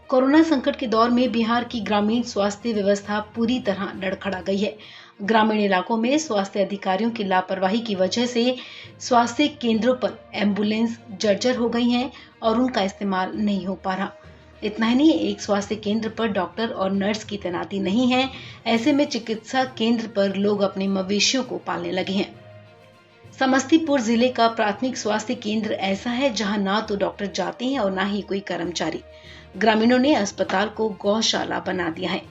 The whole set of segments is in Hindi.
कोरोना संकट के दौर में बिहार की ग्रामीण स्वास्थ्य व्यवस्था पूरी तरह लड़खड़ा गई है। ग्रामीण इलाकों में स्वास्थ्य अधिकारियों की लापरवाही की वजह से स्वास्थ्य केंद्रों पर एम्बुलेंस जर्जर हो गई हैं और उनका इस्तेमाल नहीं हो पा रहा। इतना ही नहीं, एक स्वास्थ्य केंद्र पर डॉक्टर और नर्स की तैनाती नहीं है। ऐसे में चिकित्सा केंद्र पर लोग अपने मवेशियों को पालने लगे हैं। समस्तीपुर जिले का प्राथमिक स्वास्थ्य केंद्र ऐसा है जहां ना तो डॉक्टर जाते हैं और ना ही कोई कर्मचारी। ग्रामीणों ने अस्पताल को गौशाला बना दिया है।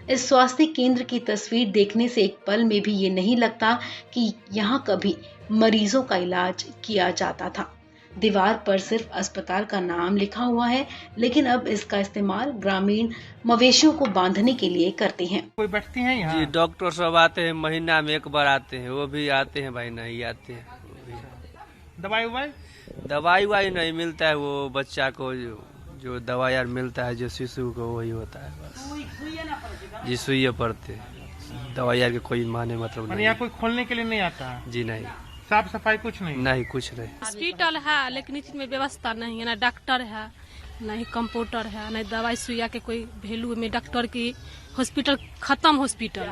इस स्वास्थ्य केंद्र की तस्वीर देखने से एक पल में भी ये नहीं लगता कि यहाँ कभी मरीजों का इलाज किया जाता था। दीवार पर सिर्फ अस्पताल का नाम लिखा हुआ है, लेकिन अब इसका इस्तेमाल ग्रामीण मवेशियों को बांधने के लिए करते हैं। कोई बैठती हैं यहाँ? जी, डॉक्टर सब आते हैं, महीना में एक बार आते हैं, वो भी आते हैं भाई, नहीं आते हैं। दवाई वाई नहीं मिलता है, वो बच्चा को जो दवा यार मिलता है, जो शिशु को वही होता है बस। जी, सुइया पड़ते, दवाई यार के कोई माने मतलब नहीं। यहाँ कोई खोलने के लिए नहीं आता? जी नहीं। साफ सफाई कुछ नहीं? नहीं, कुछ नहीं। हॉस्पिटल है लेकिन इसमें व्यवस्था नहीं है, ना डॉक्टर है, ना ही कंपाउंडर है, ना दवाई सुइया के कोई वैल्यू में। डॉक्टर की हॉस्पिटल खत्म हॉस्पिटल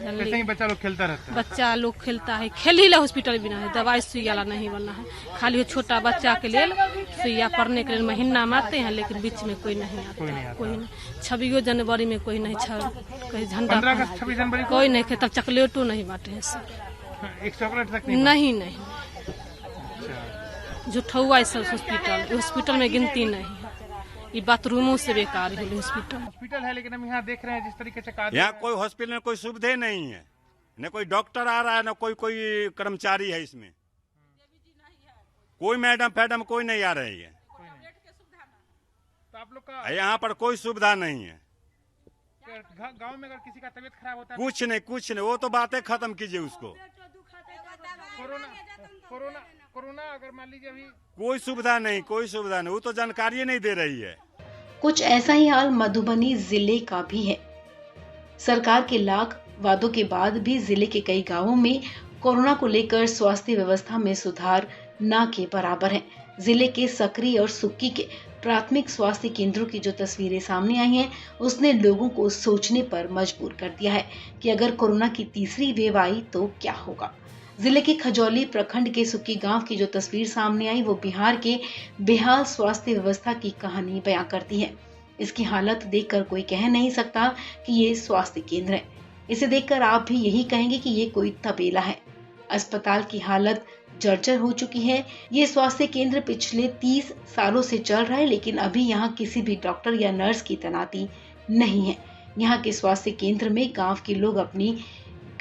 ऐसे ही बच्चा लोग खेलता रहता है। बच्चा लोग खेलता है, खेल ही ला हॉस्पिटल भी ना है, दवाई सुइया ला नहीं बनना है। खाली वो छोटा बच्चा के लिए सुइया पढ़ने के लिए महीना में आते हैं, लेकिन बीच में कोई नहीं आता। कोई नहीं। 26 जनवरी में कोई नहीं, कोई झंडा 26 जनवरी कोई नहीं खेता, चॉकलेटो नहीं बांटे हैं सब। एक चॉकलेट तक नहीं। जो ठुआ हॉस्पिटल में गिनती नहीं है। ये बाथरूमों से बेकार है हॉस्पिटल है, लेकिन हम यहाँ देख रहे हैं जिस तरीके से यहाँ कोई हॉस्पिटल में कोई सुविधा नहीं है, न कोई डॉक्टर आ रहा है, न कोई कर्मचारी है इसमें। कोई मैडम कोई नहीं आ रही है। तो आप लोग का यहाँ पर कोई सुविधा नहीं है। गांव में अगर किसी का तबीयत खराब होता है कुछ नहीं, वो तो बातें खत्म कीजिए उसको। कोरोना अगर मान लीजिए अभी कोई सुविधा नहीं, वो तो जानकारी नहीं दे रही है। कुछ ऐसा ही हाल मधुबनी जिले का भी है। सरकार के लाख वादों के बाद भी जिले के कई गांवों में कोरोना को लेकर स्वास्थ्य व्यवस्था में सुधार न के बराबर है। जिले के सकरी और सुक्की के प्राथमिक स्वास्थ्य केंद्रों की जो तस्वीरें सामने आई हैं, उसने लोगों को सोचने पर मजबूर कर दिया है कि अगर कोरोना की तीसरी वेव आई तो क्या होगा। जिले के खजौली प्रखंड के सुक्की गांव की जो तस्वीर सामने आई, वो बिहार के बेहाल स्वास्थ्य व्यवस्था की कहानी बयां करती है। इसकी हालत देखकर कोई कह नहीं सकता कि ये स्वास्थ्य केंद्र है। इसे देखकर आप भी यही कहेंगे कि ये कोई तबेला है। अस्पताल की हालत जर्जर हो चुकी है। ये स्वास्थ्य केंद्र पिछले 30 सालों से चल रहा है, लेकिन अभी यहाँ किसी भी डॉक्टर या नर्स की तैनाती नहीं है। यहाँ के स्वास्थ्य केंद्र में गांव के लोग अपनी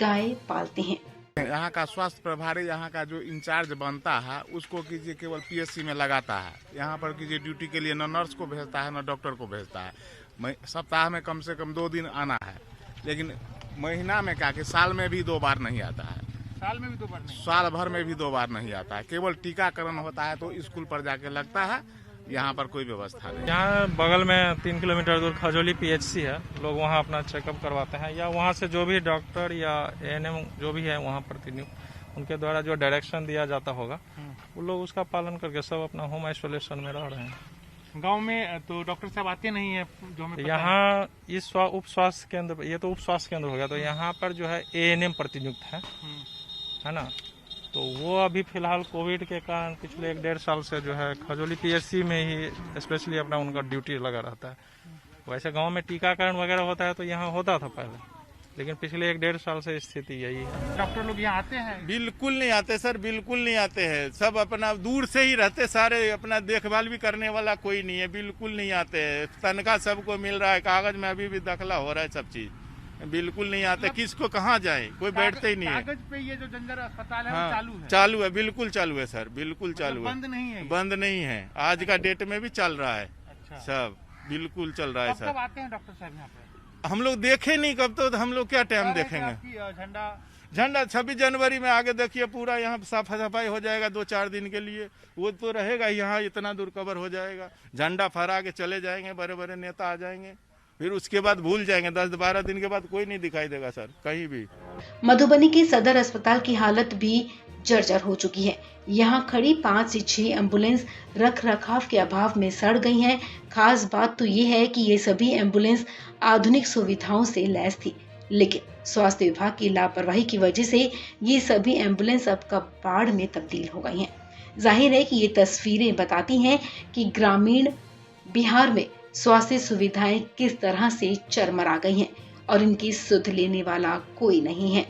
गाय पालते हैं। यहाँ का स्वास्थ्य प्रभारी, यहाँ का जो इंचार्ज बनता है, उसको कीजिए केवल पीएससी में लगाता है। यहाँ पर कीजिए ड्यूटी के लिए न नर्स को भेजता है न डॉक्टर को भेजता है। सप्ताह में कम से कम 2 दिन आना है, लेकिन महीना में क्या कि साल में भी 2 बार नहीं आता है। साल में भी 2 बार नहीं? साल भर में भी 2 बार नहीं आता है। केवल टीकाकरण होता है तो स्कूल पर जाके लगता है। यहाँ पर कोई व्यवस्था नहीं। यहाँ बगल में 3 किलोमीटर दूर खजौली पीएचसी है। लोग वहाँ अपना चेकअप करवाते हैं, या वहाँ से जो भी डॉक्टर या एएनएम जो भी है वहाँ पर उनके द्वारा जो डायरेक्शन दिया जाता होगा, वो लोग उसका पालन करके सब अपना होम आइसोलेशन में रह रहे हैं। गांव में तो डॉक्टर साहब आते नहीं है जो हमें यहाँ इस उप स्वास्थ्य केंद्र, ये तो उप स्वास्थ्य केंद्र हो गया, तो यहाँ पर जो है एएनएम प्रतिनियुक्त है ना। तो वो अभी फिलहाल कोविड के कारण पिछले 1-1.5 साल से जो है खजौली पीएचसी में ही स्पेशली अपना उनका ड्यूटी लगा रहता है। वैसे गांव में टीकाकरण वगैरह होता है तो यहाँ होता था पहले, लेकिन पिछले 1-1.5 साल से स्थिति यही है। डॉक्टर लोग यहाँ आते हैं? बिल्कुल नहीं आते सर, बिल्कुल नहीं आते हैं। सब अपना दूर से ही रहते, सारे अपना देखभाल भी करने वाला कोई नहीं है, बिल्कुल नहीं आते हैं। तनख्वाह सबको मिल रहा है, कागज में अभी भी दाखिला हो रहा है, सब चीज। बिल्कुल नहीं आते। किसको कहाँ जाए, कोई बैठते ही नहीं है। कागज पे ये जो जंजर अस्पताल है, हाँ, वो चालू है, बिल्कुल चालू है सर, बिल्कुल चालू है। बंद नहीं है? बंद नहीं है, आज का डेट में भी चल रहा है। अच्छा। सब बिल्कुल चल रहा है सर। कब आते हैं डॉक्टर साहब यहाँ पे? हम लोग देखे नहीं कब, तो हम लोग क्या टाइम देखेंगे। झंडा 26 जनवरी में आगे देखिए, पूरा यहाँ साफ सफाई हो जाएगा 2-4 दिन के लिए। वो तो रहेगा यहाँ, इतना दूर कवर हो जाएगा। झंडा फहरा के चले जाएंगे, बड़े बड़े नेता आ जाएंगे, फिर उसके बाद भूल जाएंगे। 10-12 दिन के बाद कोई नहीं दिखाई देगा सर कहीं भी। मधुबनी के सदर अस्पताल की हालत भी जर्जर हो चुकी है। यहाँ खड़ी 5 से 6 एम्बुलेंस रख रखाव के अभाव में सड़ गई हैं। खास बात तो ये है कि ये सभी एम्बुलेंस आधुनिक सुविधाओं से लैस थी, लेकिन स्वास्थ्य विभाग की लापरवाही की वजह से ये सभी एम्बुलेंस अब कबाड़ में तब्दील हो गई हैं। जाहिर है कि ये तस्वीरें बताती हैं कि ग्रामीण बिहार में स्वास्थ्य सुविधाएं किस तरह से चरमरा गई हैं और इनकी सुध लेने वाला कोई नहीं है।